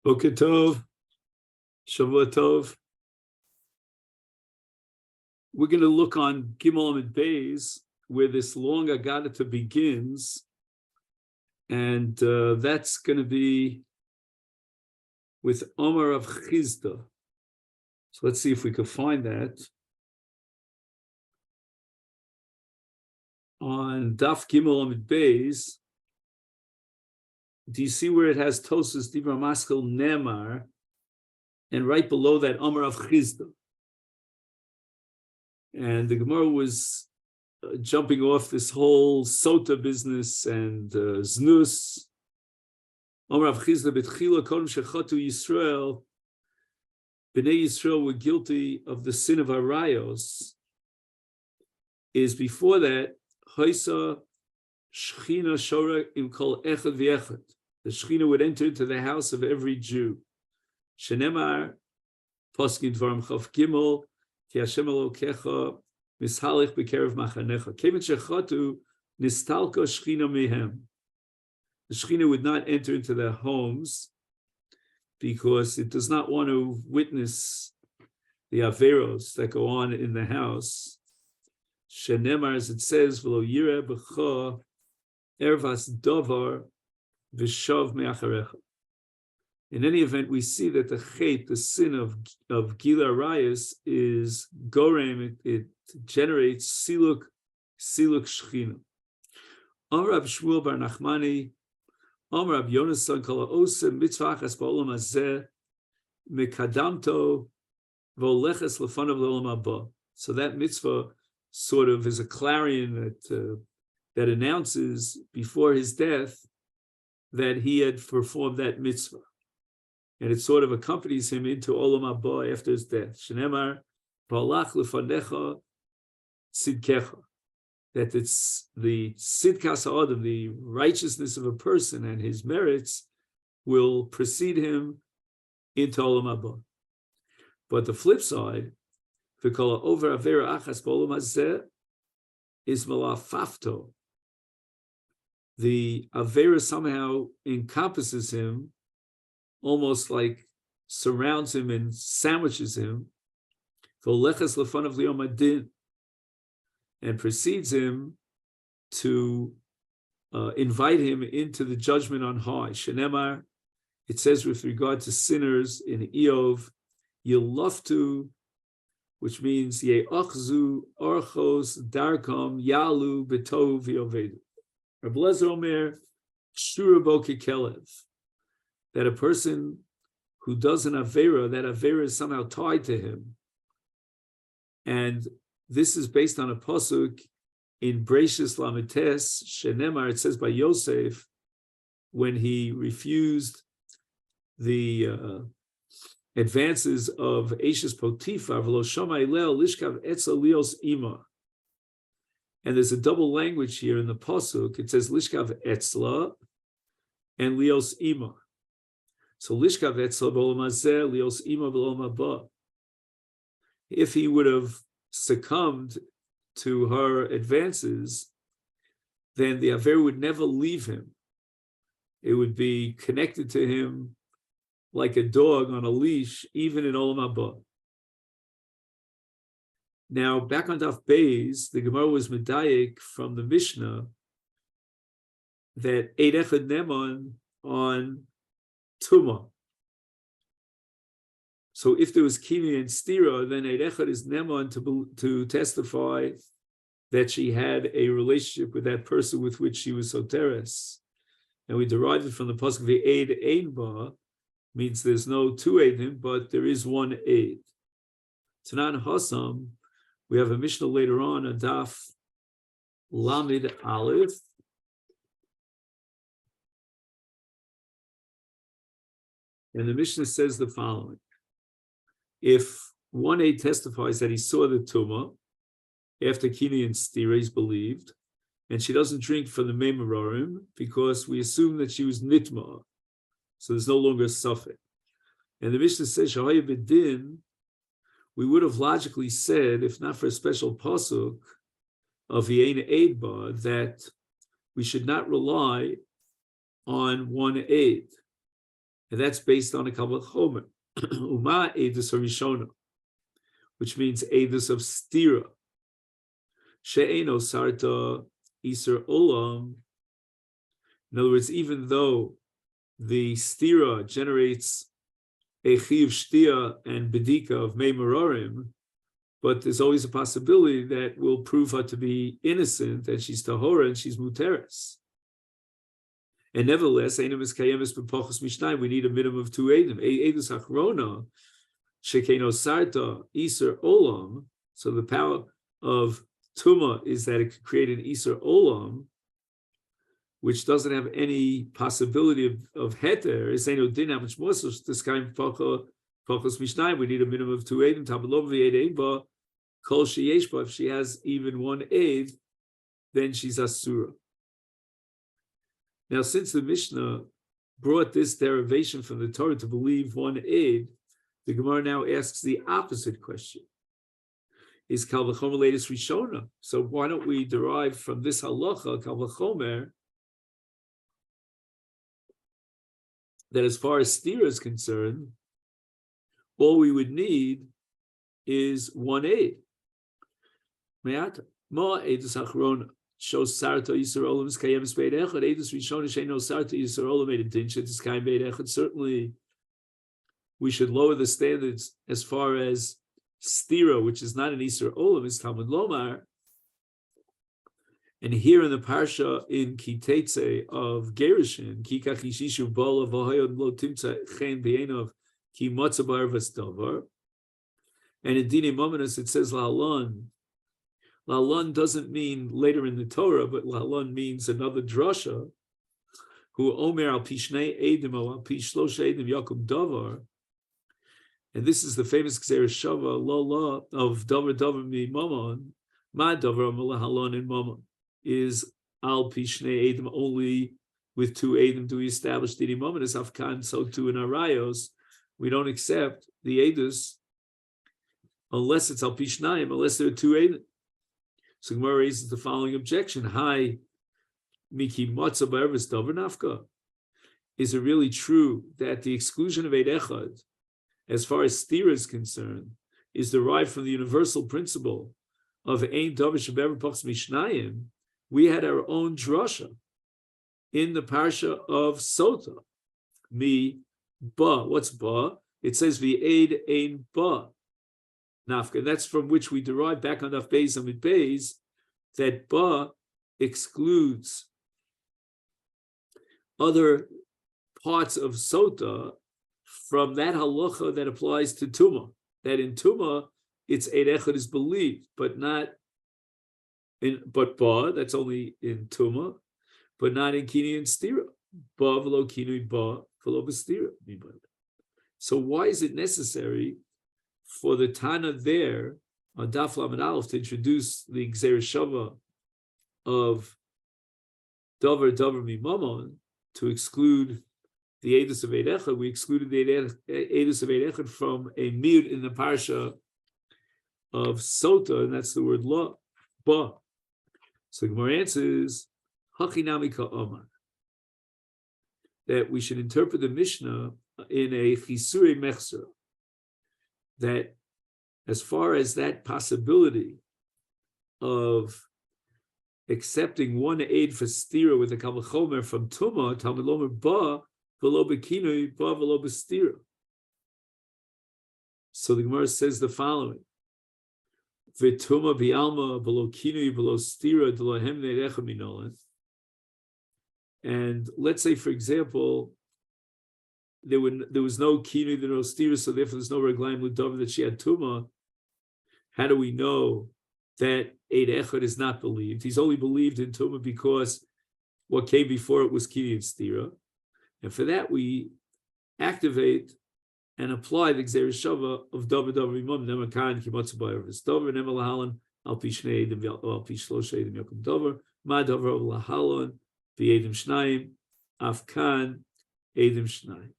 Boker Tov, Shavua Tov. We're going to look on Gimel Amid Beis, where this long Agadata begins, and that's going to be with Omer of Chizda. So let's see if we can find that. On Daf Gimel Amid Beis, do you see where it has Tosas Dibra Maskel Nemar, and right below that Omer of Chizda? And the Gemara was jumping off this whole Sotah business and Znus. Omer of Chizda betchila kodem shechatu Yisrael. Bnei Yisrael were guilty of the sin of Arayos. Is before that, Hoisa Shechina Shora im kol echad v'echad. The Shechina would enter into the house of every Jew. Shenemar Poskin Dvarim Chav Gimel Ki Hashem Elokecha Mishalech B'kerev Machanecha. Kemet Shechatu Nistalka Shechina Mehem. The Shechina would not enter into their homes because it does not want to witness the Averos that go on in the house. Shenemar, as it says, V'lo Yireh B'cha Ervas Dovar V'shav Me'acharecha. In any event, we see that the chet, the sin of Gila Arayos, is gorem, it generates siluk shechina. Amar Rab Shmuel bar Nachmani, Amar Rab Yonasan kol ha'oseh mitzvah achas ba'olam hazeh mekadamto v'oleches lefanav le'olam haba. So that mitzvah sort of is a clarion that announces before his death that he had performed that mitzvah. And it sort of accompanies him into Olam Haba after his death. Shenemar, Ba'alach lefanecha tzidkecha. That it's the tzidkas ha'adam, the righteousness of a person and his merits will precede him into Olam Haba. But the flip side, v'kol over avera achas b'olam hazeh is malafafto. The avera somehow encompasses him, almost like surrounds him and sandwiches him, and precedes him to invite him into the judgment on high. Shenemar, it says with regard to sinners in Eov, Yiloftu, which means Ye'achzu Orchos Darkam Yalu Betov Yovedu. Reb Lezer Omer Shurabo Kekelev. That a person who does an Avera, that Avera is somehow tied to him. And this is based on a pasuk in Breishis Lamites, Shenemar, it says by Yosef, when he refused the advances of Eishes Potiphar, V'lo Shomai Leo Lishkav Etzel Lios Ima. And there's a double language here in the pasuk. It says Lishkav Etzla and Lios Ima. So Lishkav Etzla b'olam hazeh, Lios Ima b'olam haba. If he would have succumbed to her advances, then the Aver would never leave him. It would be connected to him like a dog on a leash, even in Olam Haba. Now, back on Daf Beis, the Gemara was medayik from the Mishnah that Eid Echad Neman on Tumah. So if there was Kini and Stira, then Eid Echad is Neman to testify that she had a relationship with that person with which she was soteres. And we derived it from the pasuk V'eid ein ba, means there's no two Eidim, but there is one Eid. Tanan Hassam, we have a Mishnah later on, a Daf Lamid Aleph. And the Mishnah says the following. If one Eid testifies that he saw the Tumah after Kini and Stira is believed, and she doesn't drink from the Meimarorim because we assume that she was Nitma, so there's no longer a suffix. And the Mishnah says, Shahaya B'din, we would have logically said, if not for a special pasuk of Yein Eidba, that we should not rely on one Eid. And that's based on a Kabbalah Chomer. Uma Eidus Harishona, which means Eidus of Stira. She'eno Sarta Iser Olam. In other words, even though the Stira generates a Chiv Shtia and Bedika of Mei Merorim, but there's always a possibility that will prove her to be innocent, and she's Tahora and she's Muteris. And nevertheless, we need a minimum of 2 Eidim. Eidus Achrona, Shekeno Sarta, Iser Olam. So the power of Tuma is that it could create an Iser Olam, which doesn't have any possibility of Heter. It's no din how much more. So this kind of Pachos Mishnayim, we need a minimum of 2 Eidim. Tabalov v'Eid Eidba, Kol Sheyeshba. If she has even 1 Eid, then she's Asura. Now, since the Mishnah brought this derivation from the Torah to believe 1 Eid, the Gemara now asks the opposite question. Is Kal V'chomer Leidus Rishona? So why don't we derive from this halacha, Kal V'chomer, that as far as Stira is concerned, all we would need is 1 Eid. Me'ata. Ma Eidus Achrona. Shows Sarta Yisur Olam is Kayemis Beit Echad. Eidus Rishona Sheino Sarta Yisur Olam made a din shet is Kayem Beit Echad. Certainly, we should lower the standards as far as Stira, which is not an Yisur Olam, is Talmud Lomar. And here in the parsha in Kitetze of Gerushin, Kikach Yishishu Bola V'Hoyod Lo Timtza Chen B'Einov Ki Motza B'Arvas Davar. And in Dini Mominus it says La'alon. La'alon doesn't mean later in the Torah, but La'alon means another drasha, who Omer al Pishnei Eidim al Pishlosh Eidim Yakum Davar. And this is the famous Gzeir Shava Lola of Davar Davar Mi Mamon. Ma Davar Malahalon in Mamon is al Pishnei Eidim, only with 2 Eidim do we establish Dini Mamon as Afkan, so too in Arayos. We don't accept the Eidus unless it's al Pishnayim, unless there are 2 Eidim. So Gemara raises the following objection: Hi, Miki Matza B'Ervis Davar Nafka. Is it really true that the exclusion of Eid Echad, as far as Stira is concerned, is derived from the universal principle of Ein Davar Shebever Pachs Mishnayim? We had our own drasha in the parsha of Sotah. Mi Ba. What's Ba? It says V'Eid Ein Ba. Nafka. That's from which we derive back on Daf Beis Amid Beis that Ba excludes other parts of Sotah from that halacha that applies to Tumah. That in Tumah it's Eid Echad is believed, but not in Ba. That's only in Tumah, but not in Kini and Stira. Ba v'lo Kini Ba v'lo b'Stira. So why is it necessary for the Tana there on Daf Lamed Aleph to introduce the Gzeir Shava of Davar Mimamon to exclude the Eidus of Eid Echad? We excluded the Eidus of Eid Echad from a miyud in the parsha of Sotah, and that's the word la, ba. So the Gemara answers, Hachinami Ka'amar, that we should interpret the Mishnah in a Chisure Mechzer, that as far as that possibility of accepting 1 Eid for Stira with a Kal V'chomer from Tumah, Talmud Lomer Ba v'lo b'kinui, Ba v'lo b'Stira. So the Gemara says the following: V'Tumah bi'alma v'lo kinui v'lo Stira d'lo hem neirecha minolan. And let's say, for example, there was no kinui, there was no Stira, so therefore there's no reglaim l'davar that she had Tumah. How do we know that Eid Echad is not believed? He's only believed in Tumah because what came before it was Kini and Stira. And for that, we activate and apply the Gzeir Shava of Davar Mimam, Nemakan, Kimatzu B'Ervis Davar, Nema Lahalan, Al Pi Shnei Eidim, Al Pi Shlosh Eidim Yakum Davar, Ma Davar Lahalan, V'Eidim Shnayim, Afkan, Eidim Shnayim.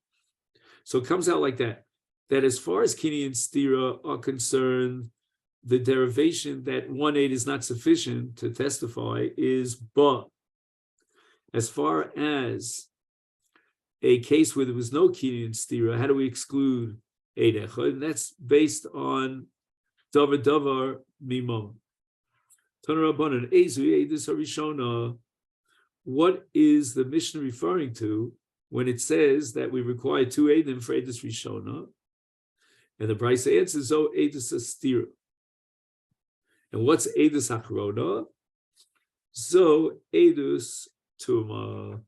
So it comes out like that as far as Kini and Stira are concerned, the derivation that 1 Eid is not sufficient to testify is Ba. As far as a case where there was no kinyan stira, how do we exclude Eid Echad? And that's based on davar davar mimam. Tanarabanan ezu eidus harishona. What is the Mishnah referring to when it says that we require 2 eidim for eidus rishona? And the Brisa answers, "Oh, eidus astira." And what's eidus achrona? So eidus tuma.